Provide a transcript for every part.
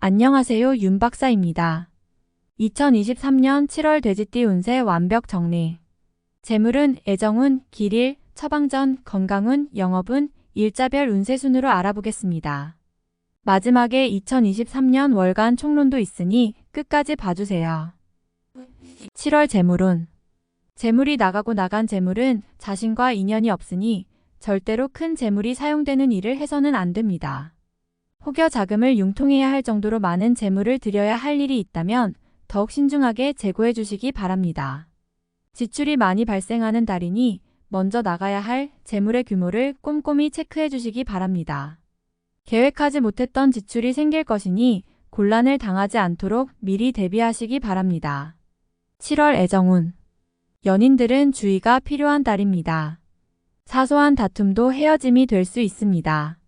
안녕하세요, 윤 박사입니다. 2023년 7월 돼지띠 운세 완벽 정리. 재물운, 애정운, 길일, 처방전, 건강운, 영업운, 일자별 운세 순으로 알아보겠습니다. 마지막에 2023년 월간 총론도 있으니 끝까지 봐주세요. 7월 재물운. 재물이 나가고 나간 재물은 자신과 인연이 없으니 절대로 큰 재물이 사용되는 일을 해서는 안 됩니다. 혹여 자금을 융통해야 할 정도로 많은 재물을 들여야 할 일이 있다면 더욱 신중하게 재고해 주시기 바랍니다. 지출이 많이 발생하는 달이니 먼저 나가야 할 재물의 규모를 꼼꼼히 체크해 주시기 바랍니다. 계획하지 못했던 지출이 생길 것이니 곤란을 당하지 않도록 미리 대비하시기 바랍니다. 7월 애정운. 연인들은 주의가 필요한 달입니다. 사소한 다툼도 헤어짐이 될 수 있습니다.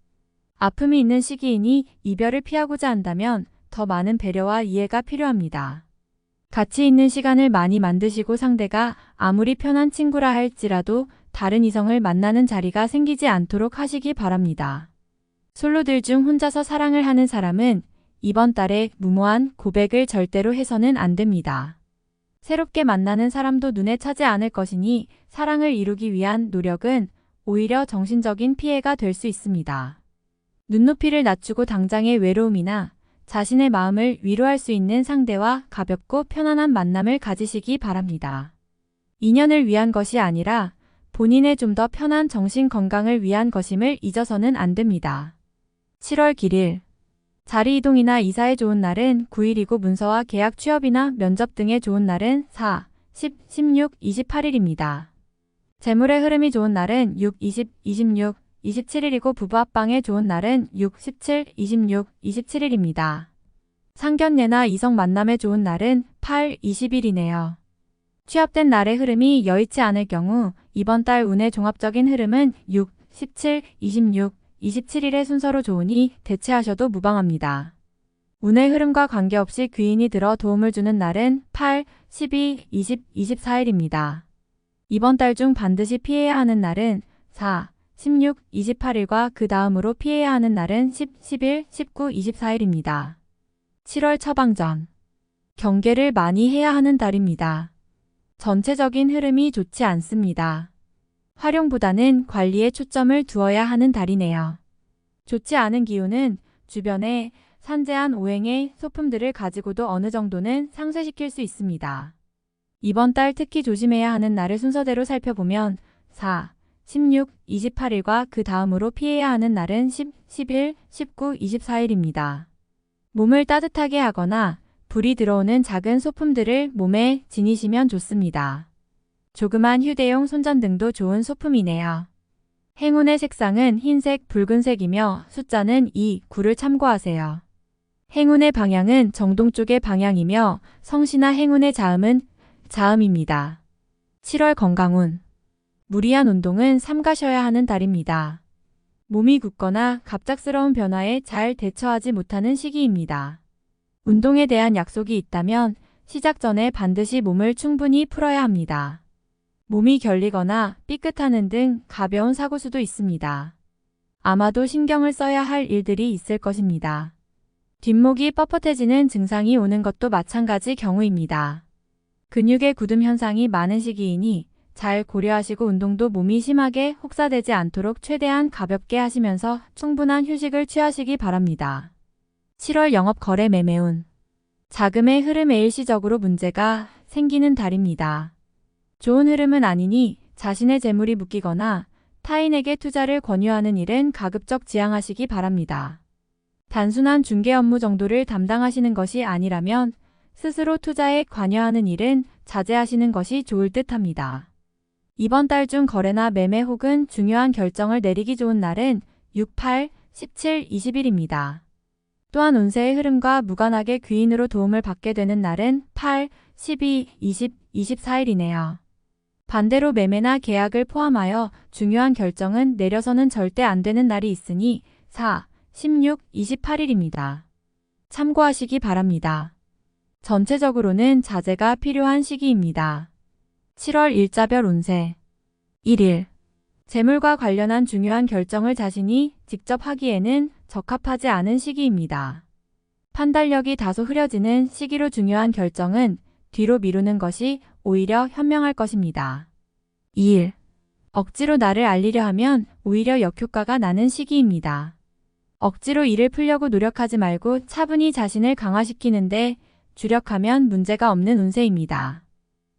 아픔이 있는 시기이니 이별을 피하고자 한다면 더 많은 배려와 이해가 필요합니다. 가치 있는 시간을 많이 만드시고 상대가 아무리 편한 친구라 할지라도 다른 이성을 만나는 자리가 생기지 않도록 하시기 바랍니다. 솔로들 중 혼자서 사랑을 하는 사람은 이번 달에 무모한 고백을 절대로 해서는 안 됩니다. 새롭게 만나는 사람도 눈에 차지 않을 것이니 사랑을 이루기 위한 노력은 오히려 정신적인 피해가 될 수 있습니다. 눈높이를 낮추고 당장의 외로움이나 자신의 마음을 위로할 수 있는 상대와 가볍고 편안한 만남을 가지시기 바랍니다. 인연을 위한 것이 아니라 본인의 좀 더 편한 정신 건강을 위한 것임을 잊어서는 안 됩니다. 7월 길일. 자리 이동이나 이사에 좋은 날은 9일이고 문서와 계약 취업이나 면접 등에 좋은 날은 4, 10, 16, 28일입니다. 재물의 흐름이 좋은 날은 6, 20, 26, 27일이고 부부 합방에 좋은 날은 6, 17, 26, 27일입니다. 상견례나 이성 만남에 좋은 날은 8, 20일이네요. 취합된 날의 흐름이 여의치 않을 경우 이번 달 운의 종합적인 흐름은 6, 17, 26, 27일의 순서로 좋으니 대체하셔도 무방합니다. 운의 흐름과 관계없이 귀인이 들어 도움을 주는 날은 8, 12, 20, 24일입니다. 이번 달 중 반드시 피해야 하는 날은 4, 16, 28일과 그 다음으로 피해야 하는 날은 10, 11, 19, 24일입니다. 7월 처방전. 경계를 많이 해야 하는 달입니다. 전체적인 흐름이 좋지 않습니다. 활용보다는 관리에 초점을 두어야 하는 달이네요. 좋지 않은 기운은 주변에 산재한 오행의 소품들을 가지고도 어느 정도는 상쇄시킬 수 있습니다. 이번 달 특히 조심해야 하는 날을 순서대로 살펴보면 4, 16, 28일과 그 다음으로 피해야 하는 날은 10, 11, 19, 24일입니다. 몸을 따뜻하게 하거나 불이 들어오는 작은 소품들을 몸에 지니시면 좋습니다. 조그만 휴대용 손전등도 좋은 소품이네요. 행운의 색상은 흰색, 붉은색이며 숫자는 2, 9를 참고하세요. 행운의 방향은 정동쪽의 방향이며 성씨나 행운의 자음은 자음입니다. 7월 건강운. 무리한 운동은 삼가셔야 하는 달입니다. 몸이 굳거나 갑작스러운 변화에 잘 대처하지 못하는 시기입니다. 운동에 대한 약속이 있다면 시작 전에 반드시 몸을 충분히 풀어야 합니다. 몸이 결리거나 삐끗하는 등 가벼운 사고수도 있습니다. 아마도 신경을 써야 할 일들이 있을 것입니다. 뒷목이 뻣뻣해지는 증상이 오는 것도 마찬가지 경우입니다. 근육의 굳음 현상이 많은 시기이니 잘 고려하시고 운동도 몸이 심하게 혹사되지 않도록 최대한 가볍게 하시면서 충분한 휴식을 취하시기 바랍니다. 7월 영업 거래 매매운. 자금의 흐름에 일시적으로 문제가 생기는 달입니다. 좋은 흐름은 아니니 자신의 재물이 묶이거나 타인에게 투자를 권유하는 일은 가급적 지양하시기 바랍니다. 단순한 중개 업무 정도를 담당하시는 것이 아니라면 스스로 투자에 관여하는 일은 자제하시는 것이 좋을 듯합니다. 이번 달 중 거래나 매매 혹은 중요한 결정을 내리기 좋은 날은 6, 8, 17, 20일입니다. 또한 운세의 흐름과 무관하게 귀인으로 도움을 받게 되는 날은 8, 12, 20, 24일이네요. 반대로 매매나 계약을 포함하여 중요한 결정은 내려서는 절대 안 되는 날이 있으니 4, 16, 28일입니다. 참고하시기 바랍니다. 전체적으로는 자제가 필요한 시기입니다. 7월 일자별 운세. 1일. 재물과 관련한 중요한 결정을 자신이 직접 하기에는 적합하지 않은 시기입니다. 판단력이 다소 흐려지는 시기로 중요한 결정은 뒤로 미루는 것이 오히려 현명할 것입니다. 2일. 억지로 나를 알리려 하면 오히려 역효과가 나는 시기입니다. 억지로 일을 풀려고 노력하지 말고 차분히 자신을 강화시키는데 주력하면 문제가 없는 운세입니다.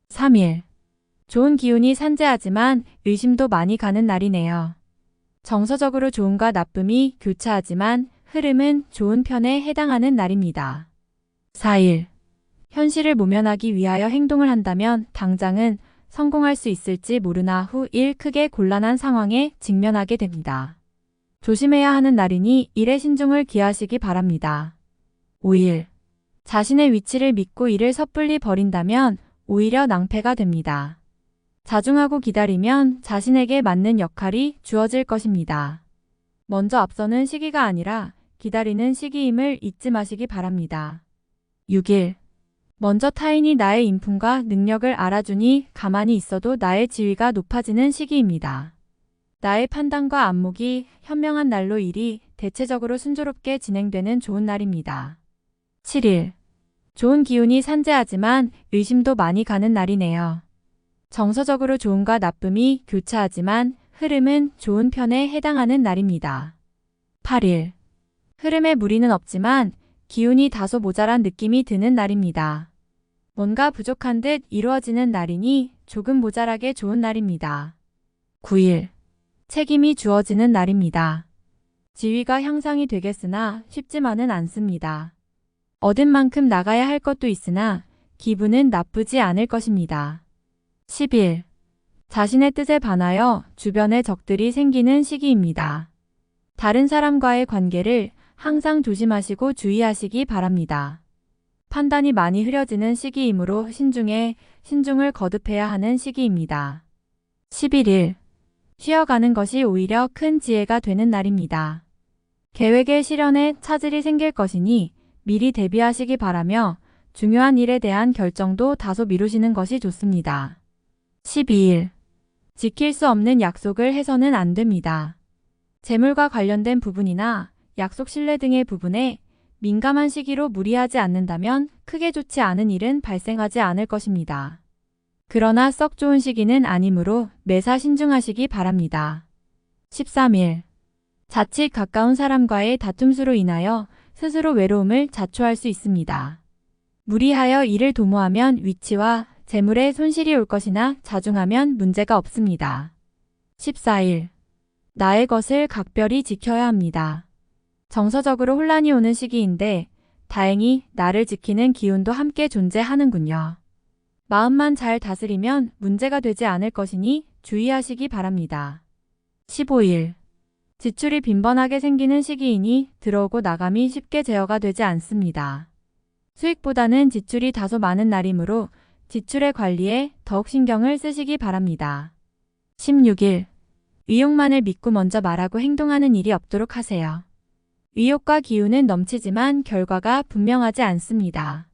3일. 좋은 기운이 산재하지만 의심도 많이 가는 날이네요. 정서적으로 좋음과 나쁨이 교차하지만 흐름은 좋은 편에 해당하는 날입니다. 4일. 현실을 모면하기 위하여 행동을 한다면 당장은 성공할 수 있을지 모르나 후 일 크게 곤란한 상황에 직면하게 됩니다. 조심해야 하는 날이니 일에 신중을 기하시기 바랍니다. 5일. 자신의 위치를 믿고 일을 섣불리 버린다면 오히려 낭패가 됩니다. 자중하고 기다리면 자신에게 맞는 역할이 주어질 것입니다. 먼저 앞서는 시기가 아니라 기다리는 시기임을 잊지 마시기 바랍니다. 6일. 먼저 타인이 나의 인품과 능력을 알아주니 가만히 있어도 나의 지위가 높아지는 시기입니다. 나의 판단과 안목이 현명한 날로 일이 대체적으로 순조롭게 진행되는 좋은 날입니다. 7일. 좋은 기운이 산재하지만 의심도 많이 가는 날이네요. 정서적으로 좋음과 나쁨이 교차하지만 흐름은 좋은 편에 해당하는 날입니다. 8일. 흐름에 무리는 없지만 기운이 다소 모자란 느낌이 드는 날입니다. 뭔가 부족한 듯 이루어지는 날이니 조금 모자라게 좋은 날입니다. 9일. 책임이 주어지는 날입니다. 지위가 향상이 되겠으나 쉽지만은 않습니다. 얻은 만큼 나가야 할 것도 있으나 기분은 나쁘지 않을 것입니다. 10일. 자신의 뜻에 반하여 주변에 적들이 생기는 시기입니다. 다른 사람과의 관계를 항상 조심하시고 주의하시기 바랍니다. 판단이 많이 흐려지는 시기이므로 신중을 거듭해야 하는 시기입니다. 11일. 쉬어가는 것이 오히려 큰 지혜가 되는 날입니다. 계획의 실현에 차질이 생길 것이니 미리 대비하시기 바라며 중요한 일에 대한 결정도 다소 미루시는 것이 좋습니다. 12일. 지킬 수 없는 약속을 해서는 안 됩니다. 재물과 관련된 부분이나 약속 신뢰 등의 부분에 민감한 시기로 무리하지 않는다면 크게 좋지 않은 일은 발생하지 않을 것입니다. 그러나 썩 좋은 시기는 아니므로 매사 신중하시기 바랍니다. 13일. 자칫 가까운 사람과의 다툼수로 인하여 스스로 외로움을 자초할 수 있습니다. 무리하여 일을 도모하면 위치와 재물에 손실이 올 것이나 자중하면 문제가 없습니다. 14일. 나의 것을 각별히 지켜야 합니다. 정서적으로 혼란이 오는 시기인데 다행히 나를 지키는 기운도 함께 존재하는군요. 마음만 잘 다스리면 문제가 되지 않을 것이니 주의하시기 바랍니다. 15일. 지출이 빈번하게 생기는 시기이니 들어오고 나감이 쉽게 제어가 되지 않습니다. 수익보다는 지출이 다소 많은 날이므로 지출의 관리에 더욱 신경을 쓰시기 바랍니다. 16일. 의욕만을 믿고 먼저 말하고 행동하는 일이 없도록 하세요. 의욕과 기운은 넘치지만 결과가 분명하지 않습니다.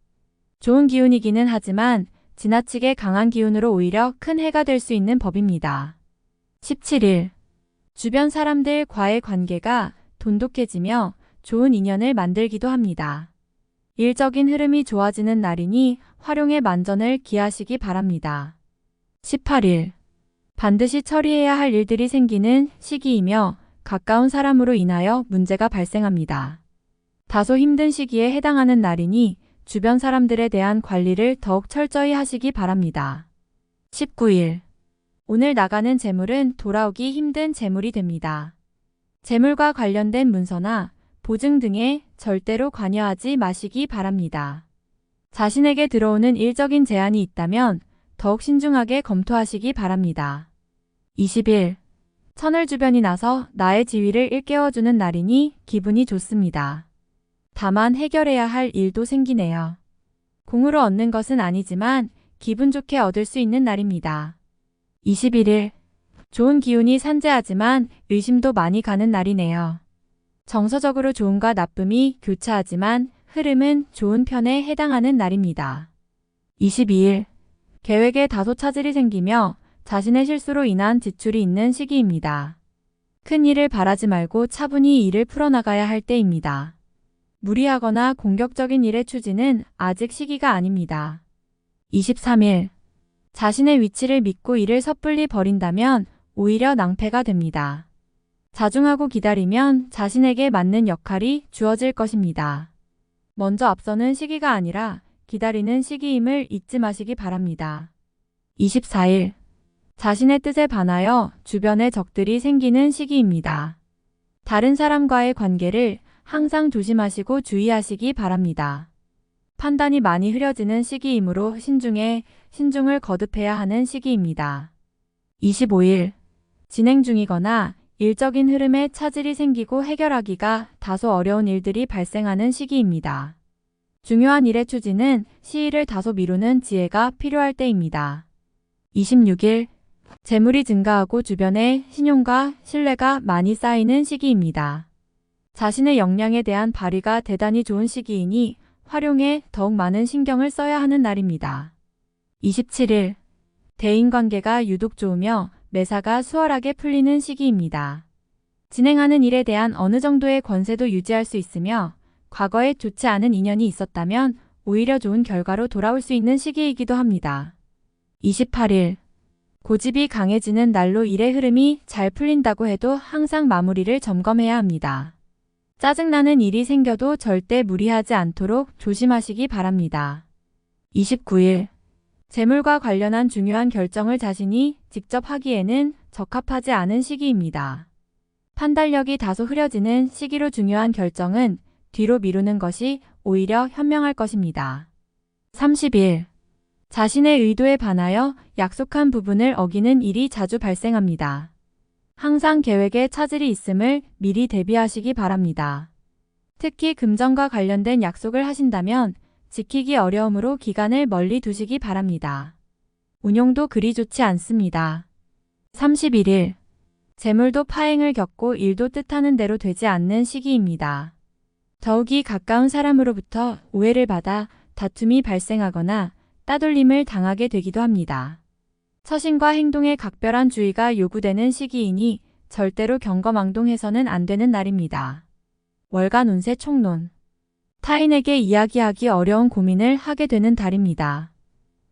좋은 기운이기는 하지만 지나치게 강한 기운으로 오히려 큰 해가 될 수 있는 법입니다. 17일. 주변 사람들과의 관계가 돈독해지며 좋은 인연을 만들기도 합니다. 일적인 흐름이 좋아지는 날이니 활용의 만전을 기하시기 바랍니다. 18일. 반드시 처리해야 할 일들이 생기는 시기이며 가까운 사람으로 인하여 문제가 발생합니다. 다소 힘든 시기에 해당하는 날이니 주변 사람들에 대한 관리를 더욱 철저히 하시기 바랍니다. 19일. 오늘 나가는 재물은 돌아오기 힘든 재물이 됩니다. 재물과 관련된 문서나 보증 등에 절대로 관여하지 마시기 바랍니다. 자신에게 들어오는 일적인 제안이 있다면 더욱 신중하게 검토하시기 바랍니다. 20일. 천을 주변이 나서 나의 지위를 일깨워주는 날이니 기분이 좋습니다. 다만 해결해야 할 일도 생기네요. 공으로 얻는 것은 아니지만 기분 좋게 얻을 수 있는 날입니다. 21일. 좋은 기운이 산재하지만 의심도 많이 가는 날이네요. 정서적으로 좋음과 나쁨이 교차하지만 흐름은 좋은 편에 해당하는 날입니다. 22일. 계획에 다소 차질이 생기며 자신의 실수로 인한 지출이 있는 시기입니다. 큰 일을 바라지 말고 차분히 일을 풀어나가야 할 때입니다. 무리하거나 공격적인 일의 추진은 아직 시기가 아닙니다. 23일. 자신의 위치를 믿고 일을 섣불리 버린다면 오히려 낭패가 됩니다. 자중하고 기다리면 자신에게 맞는 역할이 주어질 것입니다. 먼저 앞서는 시기가 아니라 기다리는 시기임을 잊지 마시기 바랍니다. 24일. 자신의 뜻에 반하여 주변에 적들이 생기는 시기입니다. 다른 사람과의 관계를 항상 조심하시고 주의하시기 바랍니다. 판단이 많이 흐려지는 시기이므로 신중을 거듭해야 하는 시기입니다. 25일. 진행 중이거나 일적인 흐름에 차질이 생기고 해결하기가 다소 어려운 일들이 발생하는 시기입니다. 중요한 일의 추진은 시일을 다소 미루는 지혜가 필요할 때입니다. 26일. 재물이 증가하고 주변에 신용과 신뢰가 많이 쌓이는 시기입니다. 자신의 역량에 대한 발휘가 대단히 좋은 시기이니 활용에 더욱 많은 신경을 써야 하는 날입니다. 27일. 대인관계가 유독 좋으며 매사가 수월하게 풀리는 시기입니다. 진행하는 일에 대한 어느 정도의 권세도 유지할 수 있으며 과거에 좋지 않은 인연이 있었다면 오히려 좋은 결과로 돌아올 수 있는 시기이기도 합니다. 28일. 고집이 강해지는 날로 일의 흐름이 잘 풀린다고 해도 항상 마무리를 점검해야 합니다. 짜증나는 일이 생겨도 절대 무리하지 않도록 조심하시기 바랍니다. 29일. 재물과 관련한 중요한 결정을 자신이 직접 하기에는 적합하지 않은 시기입니다. 판단력이 다소 흐려지는 시기로 중요한 결정은 뒤로 미루는 것이 오히려 현명할 것입니다. 30일. 자신의 의도에 반하여 약속한 부분을 어기는 일이 자주 발생합니다. 항상 계획에 차질이 있음을 미리 대비하시기 바랍니다. 특히 금전과 관련된 약속을 하신다면 지키기 어려우므로 기간을 멀리 두시기 바랍니다. 운용도 그리 좋지 않습니다. 31일. 재물도 파행을 겪고 일도 뜻하는 대로 되지 않는 시기입니다. 더욱이 가까운 사람으로부터 오해를 받아 다툼이 발생하거나 따돌림을 당하게 되기도 합니다. 처신과 행동에 각별한 주의가 요구되는 시기이니 절대로 경거망동해서는 안 되는 날입니다. 월간 운세 총론. 타인에게 이야기하기 어려운 고민을 하게 되는 달입니다.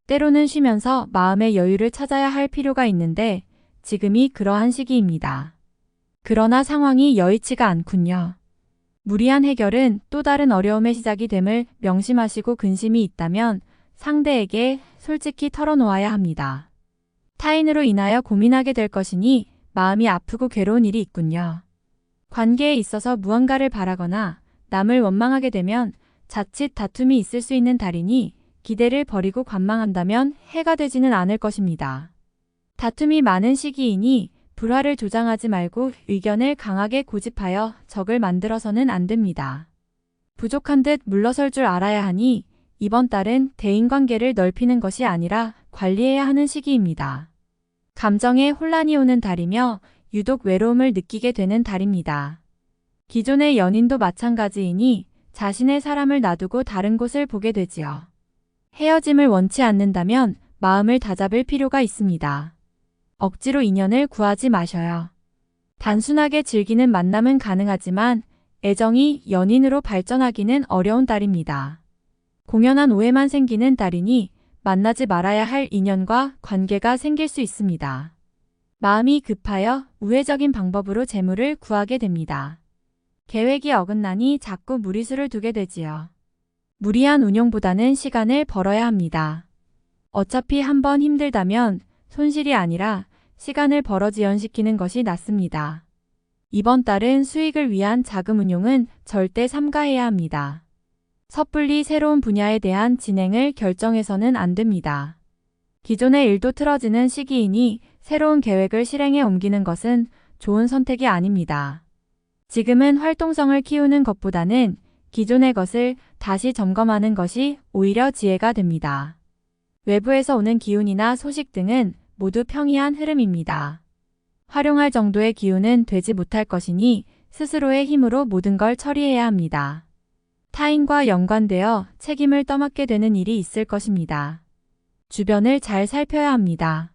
때로는 쉬면서 마음의 여유를 찾아야 할 필요가 있는데 지금이 그러한 시기입니다. 그러나 상황이 여의치가 않군요. 무리한 해결은 또 다른 어려움의 시작이 됨을 명심하시고 근심이 있다면 상대에게 솔직히 털어놓아야 합니다. 타인으로 인하여 고민하게 될 것이니 마음이 아프고 괴로운 일이 있군요. 관계에 있어서 무언가를 바라거나 남을 원망하게 되면 자칫 다툼이 있을 수 있는 달이니 기대를 버리고 관망한다면 해가 되지는 않을 것입니다. 다툼이 많은 시기이니 불화를 조장하지 말고 의견을 강하게 고집하여 적을 만들어서는 안 됩니다. 부족한 듯 물러설 줄 알아야 하니 이번 달은 대인관계를 넓히는 것이 아니라 관리해야 하는 시기입니다. 감정에 혼란이 오는 달이며 유독 외로움을 느끼게 되는 달입니다. 기존의 연인도 마찬가지이니 자신의 사람을 놔두고 다른 곳을 보게 되지요. 헤어짐을 원치 않는다면 마음을 다잡을 필요가 있습니다. 억지로 인연을 구하지 마셔요. 단순하게 즐기는 만남은 가능하지만 애정이 연인으로 발전하기는 어려운 달입니다. 공연한 오해만 생기는 달이니 만나지 말아야 할 인연과 관계가 생길 수 있습니다. 마음이 급하여 우회적인 방법으로 재물을 구하게 됩니다. 계획이 어긋나니 자꾸 무리수를 두게 되지요. 무리한 운용보다는 시간을 벌어야 합니다. 어차피 한번 힘들다면 손실이 아니라 시간을 벌어 지연시키는 것이 낫습니다. 이번 달은 수익을 위한 자금 운용은 절대 삼가해야 합니다. 섣불리 새로운 분야에 대한 진행을 결정해서는 안 됩니다. 기존의 일도 틀어지는 시기이니 새로운 계획을 실행에 옮기는 것은 좋은 선택이 아닙니다. 지금은 활동성을 키우는 것보다는 기존의 것을 다시 점검하는 것이 오히려 지혜가 됩니다. 외부에서 오는 기운이나 소식 등은 모두 평이한 흐름입니다. 활용할 정도의 기운은 되지 못할 것이니 스스로의 힘으로 모든 걸 처리해야 합니다. 타인과 연관되어 책임을 떠맡게 되는 일이 있을 것입니다. 주변을 잘 살펴야 합니다.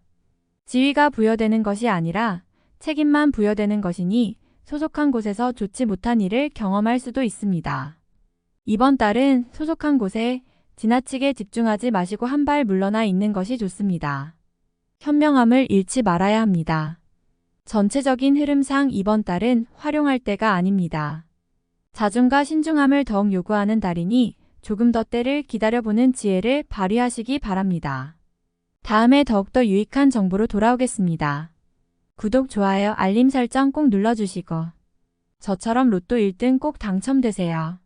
지위가 부여되는 것이 아니라 책임만 부여되는 것이니 소속한 곳에서 좋지 못한 일을 경험할 수도 있습니다. 이번 달은 소속한 곳에 지나치게 집중하지 마시고 한 발 물러나 있는 것이 좋습니다. 현명함을 잃지 말아야 합니다. 전체적인 흐름상 이번 달은 활용할 때가 아닙니다. 자중과 신중함을 더욱 요구하는 달이니 조금 더 때를 기다려보는 지혜를 발휘하시기 바랍니다. 다음에 더욱더 유익한 정보로 돌아오겠습니다. 구독, 좋아요, 알림 설정 꼭 눌러주시고 저처럼 로또 1등 꼭 당첨되세요.